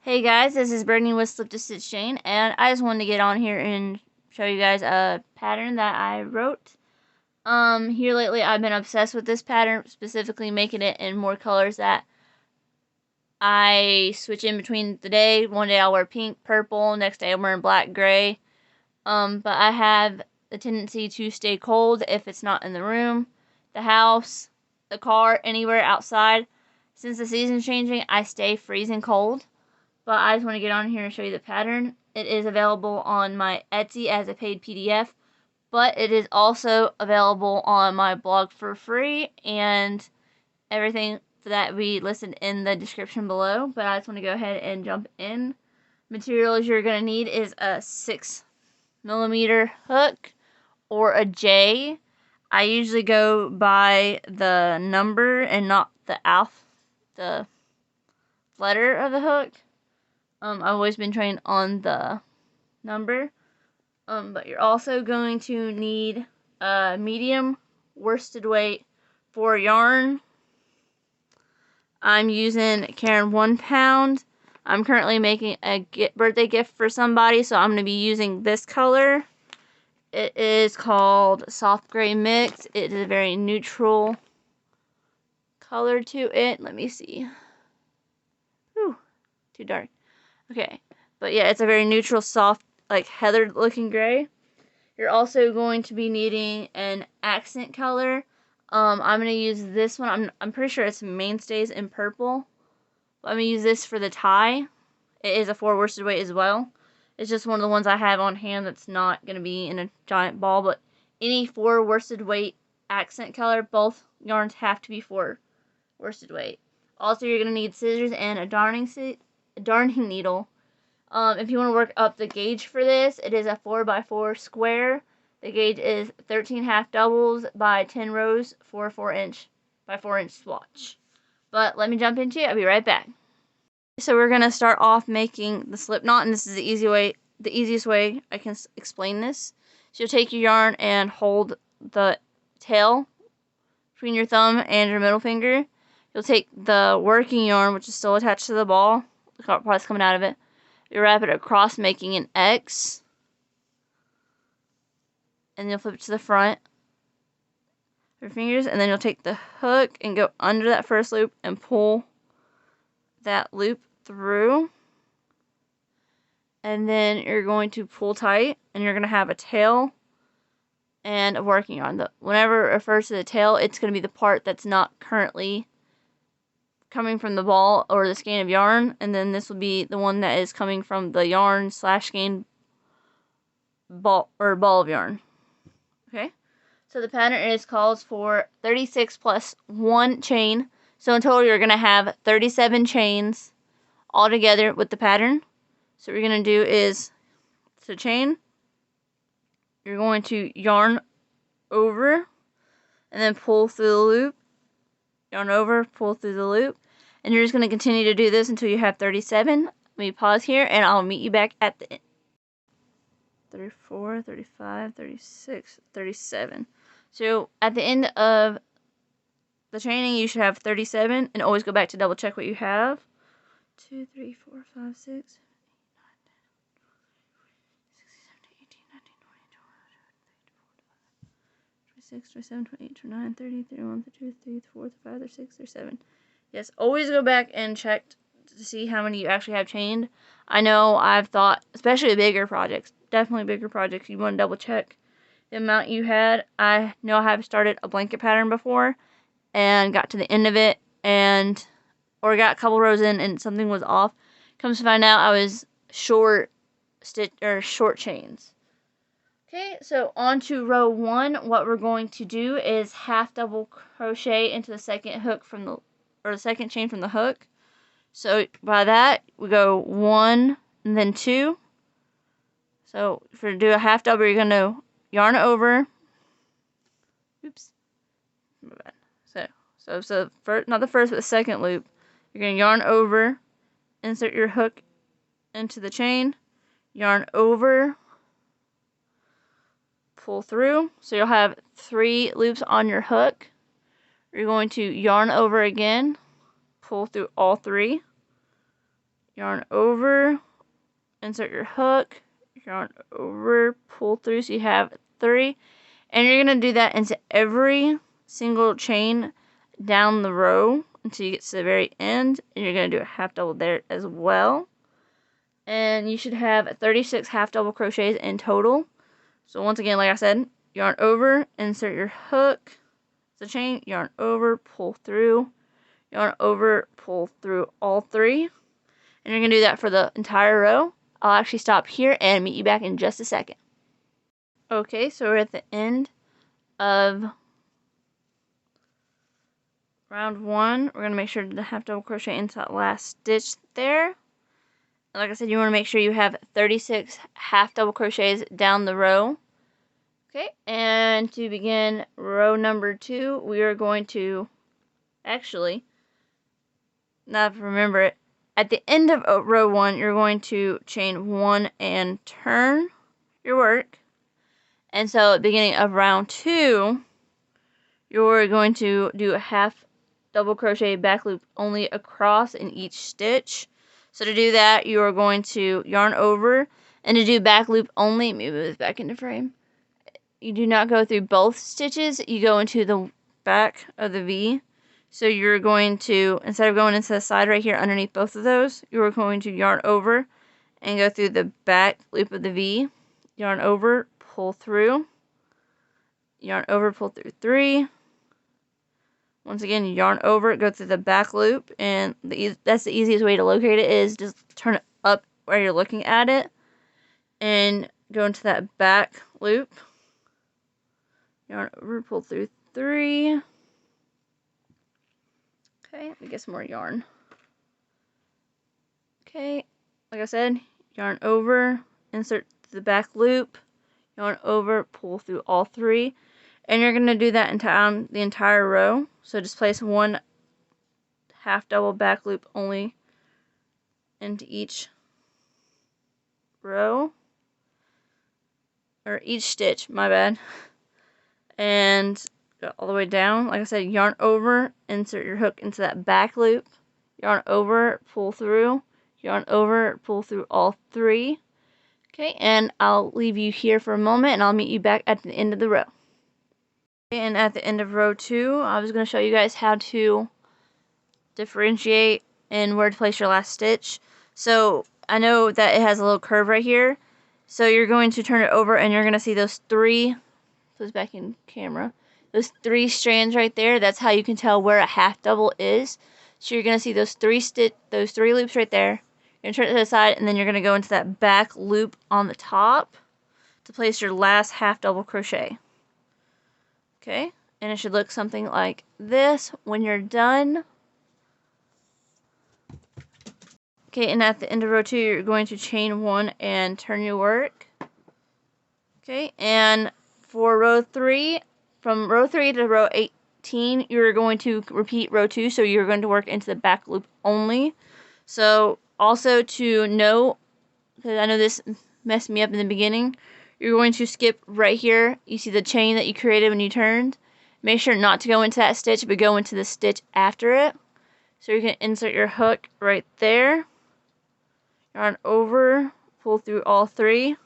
Hey guys, this is Brittany with Slip to Stitch Chain, and I just wanted to get on here and show you guys a pattern that I wrote. Here lately I've been obsessed with this pattern, specifically making it in more colors that I switch in between the day. One day I'll wear pink, purple, next day I'm wearing black, gray. But I have the tendency to stay cold if it's not in the room, the house, the car, anywhere outside. Since the season's changing, I stay freezing cold. But I just want to get on here and show you the pattern. It is available on my Etsy as a paid PDF, but it is also available on my blog for free, and everything that we listed in the description below. But I just want to go ahead and jump in. Materials you're going to need is a 6mm hook or a J. I usually go by the number and not the letter of the hook. I've always been trained on the number. But you're also going to need a medium worsted weight for yarn. I'm using Caron 1 pound. I'm currently making a birthday gift for somebody, so I'm going to be using this color. It is called Soft Gray Mix. It is a very neutral color to it. Let me see. Whew, too dark. Okay, but yeah, it's a very neutral, soft, like heathered looking gray. You're also going to be needing an accent color. I'm going to use this one. I'm pretty sure it's Mainstays in purple. I'm going to use this for the tie. It is a 4 worsted weight as well. It's just one of the ones I have on hand that's not going to be in a giant ball, but any 4 worsted weight accent color, both yarns have to be 4 worsted weight. Also, you're going to need scissors and a darning needle. If you want to work up the gauge for this, it is a 4x4 square. The gauge is 13 half doubles by 10 rows for a 4" by 4" swatch. But let me jump into it. I'll be right back. So we're gonna start off making the slip knot, and this is the easiest way I can explain this. So you'll take your yarn and hold the tail between your thumb and your middle finger. You'll take the working yarn, which is still attached to the ball, the part's coming out of it. You wrap it across, making an X, and you'll flip it to the front with your fingers, and then you'll take the hook and go under that first loop and pull that loop through, and then you're going to pull tight, and you're going to have a tail and a working yarn. Whenever it refers to the tail, it's going to be the part that's not currently coming from the ball or the skein of yarn, and then this will be the one that is coming from the yarn / skein ball of yarn. Okay, so the pattern calls for 36 plus 1 chain, so in total you're going to have 37 chains all together with the pattern. So what you're going to do is, to chain, you're going to yarn over and then pull through the loop, yarn over, pull through the loop, and you're just going to continue to do this until you have 37. Let me pause here and I'll meet you back at the end. 34, 35, 36, 37. So at the end of the chaining, you should have 37, and always go back to double check what you have. 2, 3, 4, 5, 6, 7, 8, 9, 10, 11, 12, 13, 14, 15, 16, 17, 18, 19, 20, 21, 22, 23, 24, 25, 26, 27, 28, 29, 30, 31, 32, 33, 34, 35, 36, 37. Yes, always go back and check to see how many you actually have chained. I know I've thought, especially bigger projects, definitely bigger projects, you want to double check the amount you had. I know I have started a blanket pattern before and got to the end of it or got a couple rows in and something was off. Comes to find out I was short chains. Okay, so on to row 1. What we're going to do is half double crochet into the second hook the second chain from the hook. So by that we go 1 and then 2. So if you do a half double, you're gonna yarn over. Oops. So first, not the first, but the second loop. You're gonna yarn over, insert your hook into the chain, yarn over, pull through. So you'll have 3 loops on your hook. You're going to yarn over again, pull through all 3, yarn over, insert your hook, yarn over, pull through so you have 3. And you're going to do that into every single chain down the row until you get to the very end. And you're going to do a half double there as well. And you should have 36 half double crochets in total. So once again, like I said, yarn over, insert your hook, the chain, yarn over, pull through, yarn over, pull through all 3. And you're going to do that for the entire row. I'll actually stop here and meet you back in just a second. Okay, so we're at the end of round 1. We're going to make sure to half double crochet into that last stitch there. Like I said, you want to make sure you have 36 half double crochets down the row. Okay, and to begin row number 2, we are going to, actually, now if I remember it, at the end of row 1, you're going to chain 1 and turn your work. And so at the beginning of round 2, you're going to do a half double crochet back loop only across in each stitch. So to do that, you are going to yarn over, and to do back loop only, let me move this back into frame. You do not go through both stitches, you go into the back of the V. So you're going to, instead of going into the side right here underneath both of those, you're going to yarn over and go through the back loop of the V, yarn over, pull through, yarn over, pull through 3. Once again, you yarn over, go through the back loop, and that's the easiest way to locate it is just turn it up where you're looking at it, and go into that back loop, yarn over, pull through 3. Okay, let me get some more yarn. Okay, like I said, yarn over, insert the back loop, yarn over, pull through all 3. And you're going to do that into the entire row. So just place 1 half double back loop only into each row. Or each stitch, my bad. And go all the way down. Like I said, yarn over, insert your hook into that back loop. Yarn over, pull through. Yarn over, pull through all 3. Okay, and I'll leave you here for a moment and I'll meet you back at the end of the row. And at the end of row 2, I was going to show you guys how to differentiate and where to place your last stitch. So I know that it has a little curve right here. So you're going to turn it over and you're going to see those 3, put this back in camera, those 3 strands right there. That's how you can tell where a half double is. So you're going to see those 3 loops right there. You're going to turn it to the side and then you're going to go into that back loop on the top to place your last half double crochet. Okay, and it should look something like this when you're done. Okay, and at the end of row 2, you're going to chain 1 and turn your work. Okay, and for row 3, from row 3 to row 18, you're going to repeat row 2, so you're going to work into the back loop only. So also to know, because I know this messed me up in the beginning, you're going to skip right here. You see the chain that you created when you turned? Make sure not to go into that stitch, but go into the stitch after it. So you're going to insert your hook right there. Yarn over, pull through all 3. And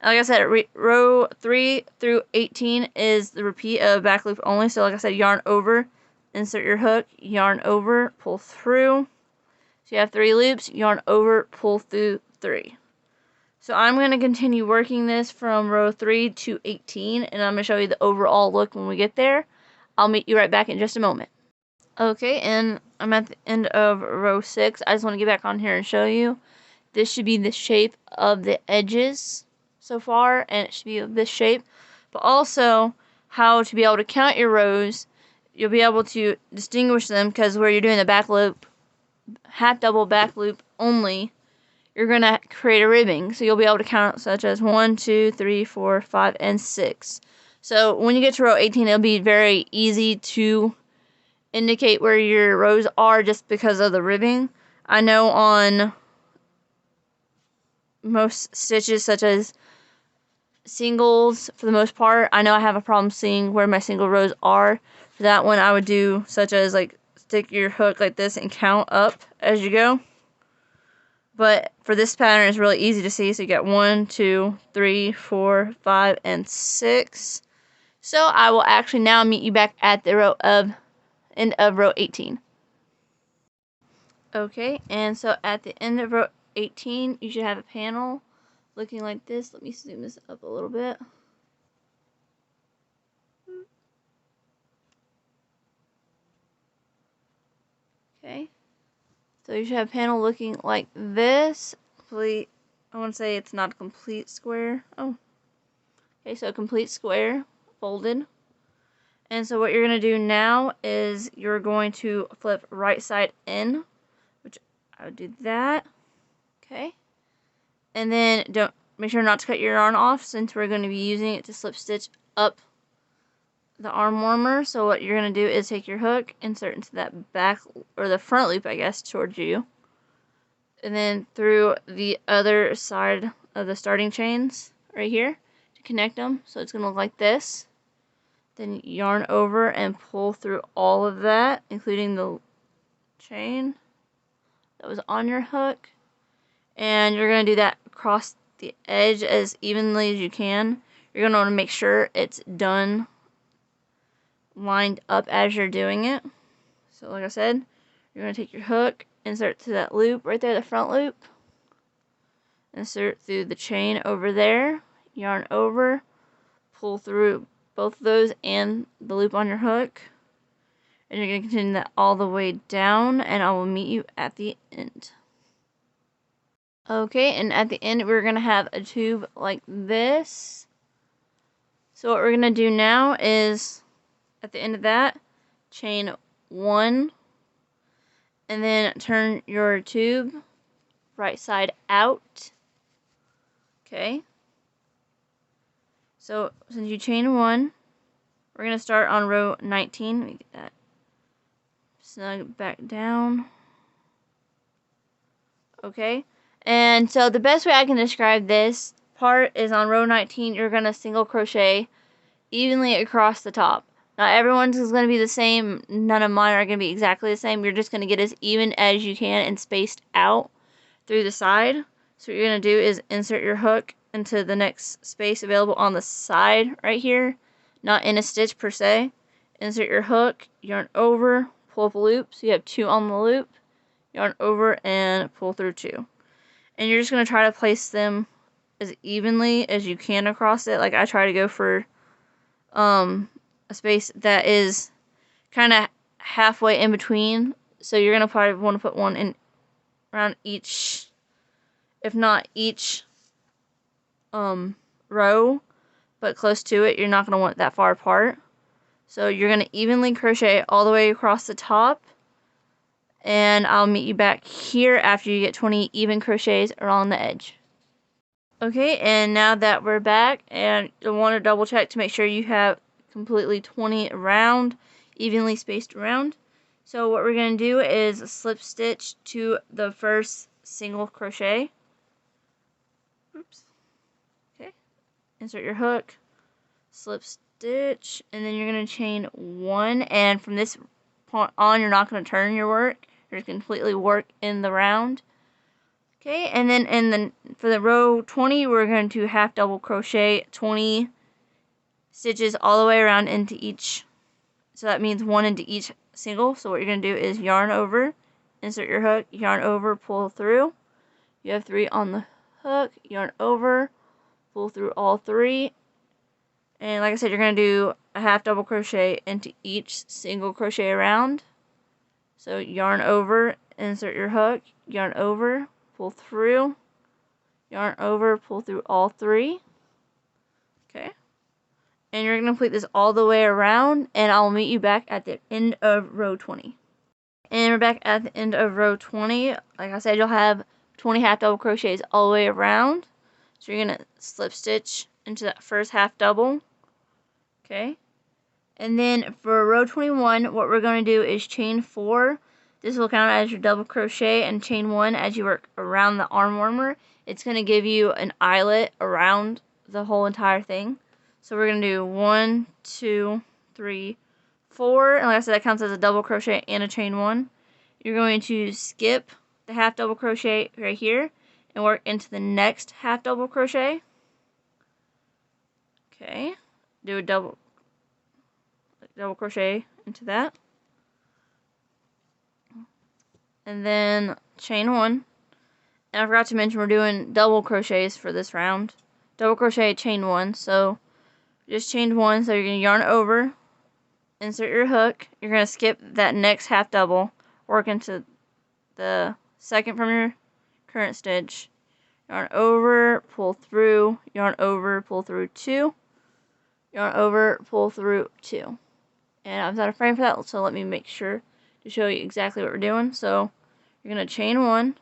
like I said, row 3 through 18 is the repeat of back loop only. So like I said, yarn over, insert your hook, yarn over, pull through. So you have 3 loops, yarn over, pull through 3. So I'm going to continue working this from row 3 to 18, and I'm going to show you the overall look when we get there. I'll meet you right back in just a moment. Okay, and I'm at the end of row 6. I just want to get back on here and show you. This should be the shape of the edges so far, and it should be of this shape. But also, how to be able to count your rows. You'll be able to distinguish them, because where you're doing the back loop, half double back loop only, you're going to create a ribbing. So you'll be able to count such as 1, 2, 3, 4, 5, and 6. So when you get to row 18, it'll be very easy to indicate where your rows are just because of the ribbing. I know on most stitches, such as singles, for the most part, I know I have a problem seeing where my single rows are. For that one, I would do such as like stick your hook like this and count up as you go. but for this pattern it's really easy to see. So you got 1, 2, 3, 4, 5, and 6. So I will actually now meet you back at the end of row 18. Okay, and so at the end of row 18, you should have a panel looking like this. Let me zoom this up a little bit. Okay, so you should have a panel looking like this. I want to say it's not a complete square. Oh, okay, so a complete square folded. And so what you're going to do now is you're going to flip right side in, which I would do that. Okay, and then don't make sure not to cut your yarn off, since we're going to be using it to slip stitch up the arm warmer. So what you're going to do is take your hook, insert into that back or the front loop, I guess, towards you, and then through the other side of the starting chains right here to connect them. So it's going to look like this. Then yarn over and pull through all of that, including the chain that was on your hook, and you're going to do that across the edge as evenly as you can. You're going to want to make sure it's done lined up as you're doing it. So like I said, you're going to take your hook, insert to that loop right there, the front loop, insert through the chain over there, yarn over, pull through both of those and the loop on your hook, and you're going to continue that all the way down, and I will meet you at the end. Okay, and at the end we're going to have a tube like this. So what we're going to do now is, at the end of that, chain 1, and then turn your tube right side out. Okay, so since you chain 1, we're going to start on row 19. Let me get that snug back down. Okay, and so the best way I can describe this part is on row 19, you're going to single crochet evenly across the top. Not everyone's is going to be the same. None of mine are going to be exactly the same. You're just going to get as even as you can and spaced out through the side. So what you're going to do is insert your hook into the next space available on the side right here, not in a stitch per se. Insert your hook, yarn over, pull up a loop, so you have 2 on the loop, yarn over and pull through 2. And you're just going to try to place them as evenly as you can across it. Like I try to go for a space that is kind of halfway in between. So you're going to probably want to put one in around each, if not each row, but close to it. You're not going to want it that far apart. So you're going to evenly crochet all the way across the top, and I'll meet you back here after you get 20 even crochets around the edge. Okay, and now that we're back, and you'll want to double check to make sure you have completely 20 around, evenly spaced around. So what we're going to do is slip stitch to the first single crochet. Oops. Okay, insert your hook, slip stitch, and then you're going to chain 1, and from this point on you're not going to turn your work. You're just completely work in the round. Okay, and then for the row 20, we're going to half double crochet 20 stitches all the way around into each. So that means 1 into each single. So what you're going to do is yarn over, insert your hook, yarn over, pull through. You have 3 on the hook, yarn over, pull through all 3. And like I said, you're going to do a half double crochet into each single crochet around. So yarn over, insert your hook, yarn over, pull through, yarn over, pull through all 3. Okay, and you're going to complete this all the way around, and I'll meet you back at the end of row 20. And we're back at the end of row 20. Like I said, you'll have 20 half double crochets all the way around. So you're going to slip stitch into that first half double. Okay, and then for row 21, what we're going to do is chain 4. This will count as your double crochet, and chain 1 as you work around the arm warmer. It's going to give you an eyelet around the whole entire thing. So we're going to do 1, 2, 3, 4. And like I said, that counts as a double crochet and a chain 1. You're going to skip the half double crochet right here and work into the next half double crochet. Okay, do a double crochet into that, and then chain 1. And I forgot to mention we're doing double crochets for this round. Double crochet, chain 1. So just chain 1. So you're going to yarn over, insert your hook. You're going to skip that next half double, work into the second from your current stitch. Yarn over, pull through, yarn over, pull through 2, yarn over, pull through 2. And I was out of frame for that, so let me make sure to show you exactly what we're doing. So you're going to chain 1,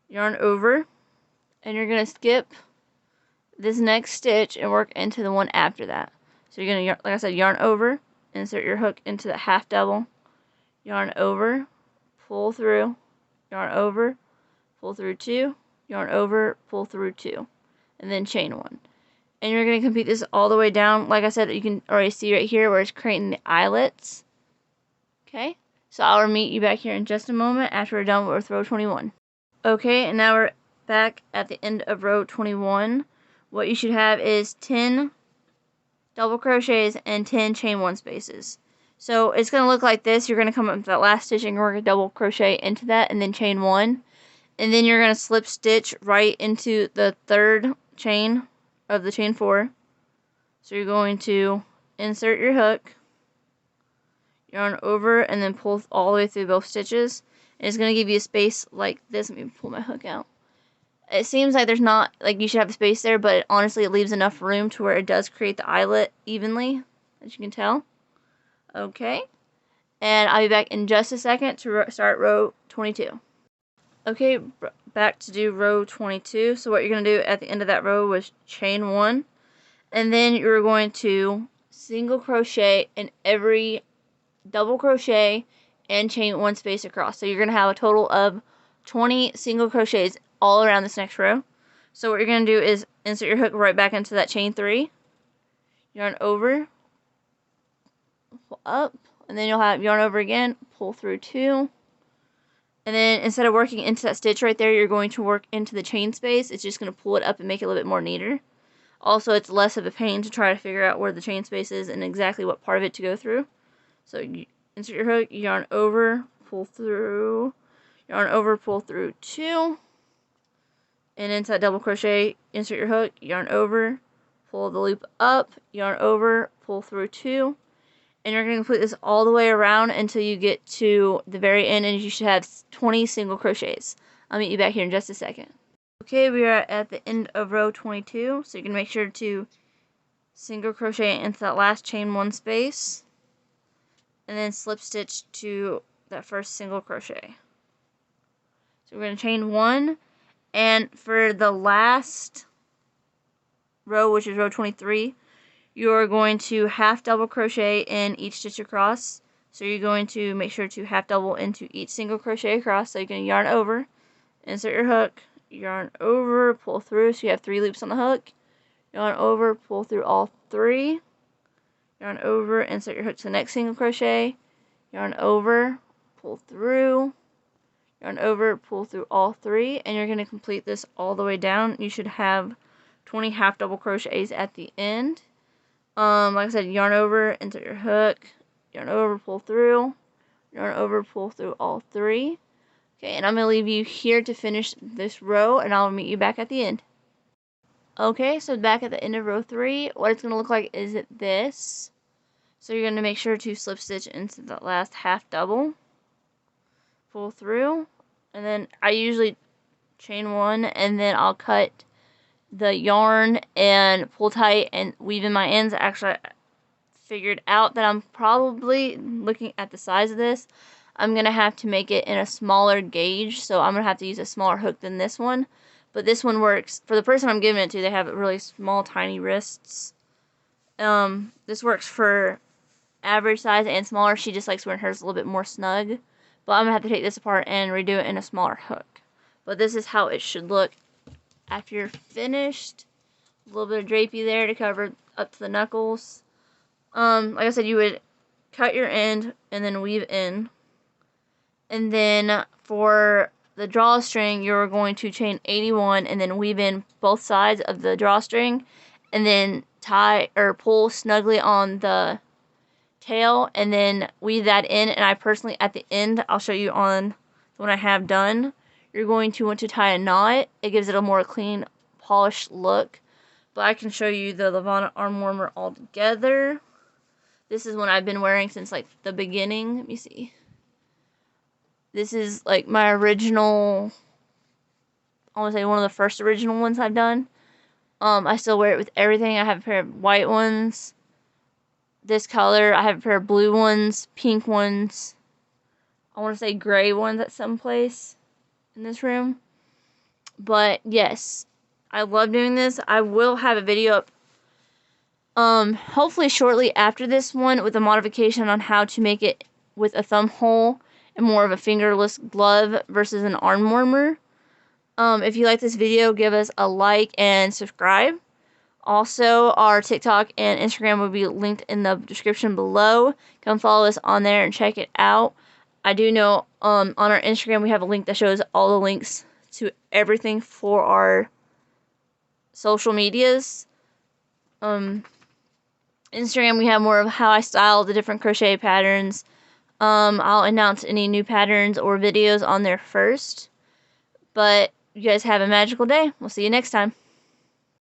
yarn over, and you're going to skip this next stitch and work into the one after that. So you're going to, like I said, yarn over, insert your hook into the half double, yarn over, pull through, yarn over, pull through 2, yarn over, pull through 2, and then chain 1. And you're going to complete this all the way down. Like I said, you can already see right here where it's creating the eyelets. Okay, so I'll meet you back here in just a moment after we're done with row 21. Okay, and now we're back at the end of row 21. What you should have is 10 double crochets and 10 chain 1 spaces. So it's going to look like this. You're going to come up to that last stitch and work a double crochet into that and then chain 1. And then you're going to slip stitch right into the third chain of the chain 4. So you're going to insert your hook, yarn over, and then pull all the way through both stitches. And it's going to give you a space like this. Let me pull my hook out. It seems like there's not, like you should have a space there, but honestly it leaves enough room to where it does create the eyelet evenly, as you can tell. Okay, and I'll be back in just a second to start row 22. Okay, back to do row 22. So what you're going to do at the end of that row was chain 1, and then you're going to single crochet in every double crochet and chain 1 space across. So you're going to have a total of 20 single crochets all around this next row. So what you're going to do is insert your hook right back into that chain 3, yarn over, pull up, and then you'll have yarn over again, pull through 2, and then instead of working into that stitch right there, you're going to work into the chain space. It's just going to pull it up and make it a little bit more neater. Also, it's less of a pain to try to figure out where the chain space is and exactly what part of it to go through. So you insert your hook, yarn over, pull through, yarn over, pull through 2, and inside double crochet, insert your hook, yarn over, pull the loop up, yarn over, pull through 2, and you're going to complete this all the way around until you get to the very end, and you should have 20 single crochets. I'll meet you back here in just a second. Okay, we are at the end of row 22, so you're going to make sure to single crochet into that last chain 1 space, and then slip stitch to that first single crochet. So we're going to chain 1, and for the last row, which is row 23, you're going to half double crochet in each stitch across. So you're going to make sure to half double into each single crochet across. So you're going to yarn over, insert your hook, yarn over, pull through. So you have 3 loops on the hook. Yarn over, pull through all 3. Yarn over, insert your hook to the next single crochet. Yarn over, pull through. Yarn over, pull through all 3, and you're going to complete this all the way down. You should have 20 half double crochets at the end. Like I said, yarn over, insert your hook, yarn over, pull through, yarn over, pull through all 3. Okay, and I'm going to leave you here to finish this row, and I'll meet you back at the end. Okay, so back at the end of row 3, what it's going to look like is this. So you're going to make sure to slip stitch into the last half double, pull through, and then I usually chain 1, and then I'll cut the yarn and pull tight and weave in my ends. Actually, I figured out that I'm probably, looking at the size of this, I'm going to have to make it in a smaller gauge, so I'm going to have to use a smaller hook than this one. But this one works. For the person I'm giving it to, they have really small, tiny wrists. This works for average size and smaller. She just likes wearing hers a little bit more snug. But I'm going to have to take this apart and redo it in a smaller hook. But this is how it should look after you're finished. A little bit of drapey there to cover up to the knuckles. Like I said, you would cut your end and then weave in. And then for the drawstring, you're going to chain 81 and then weave in both sides of the drawstring and then tie or pull snugly on the tail and then weave that in. And I personally, at the end, I'll show you on when I have done, you're going to want to tie a knot. It gives it a more clean, polished look. But I can show you the Levana arm warmer all together. This is one I've been wearing since like the beginning. Let me see. This is like my original, I want to say one of the first original ones I've done. I still wear it with everything. I have a pair of white ones, this color. I have a pair of blue ones, pink ones. I want to say gray ones at some place in this room. But yes, I love doing this. I will have a video up hopefully shortly after this one with a modification on how to make it with a thumb hole and more of a fingerless glove versus an arm warmer. If you like this video, give us a like and subscribe. Also, our TikTok and Instagram will be linked in the description below. Come follow us on there and check it out. I do know on our Instagram we have a link that shows all the links to everything for our social medias. Instagram, we have more of how I style the different crochet patterns. I'll announce any new patterns or videos on there first. But you guys have a magical day. We'll see you next time.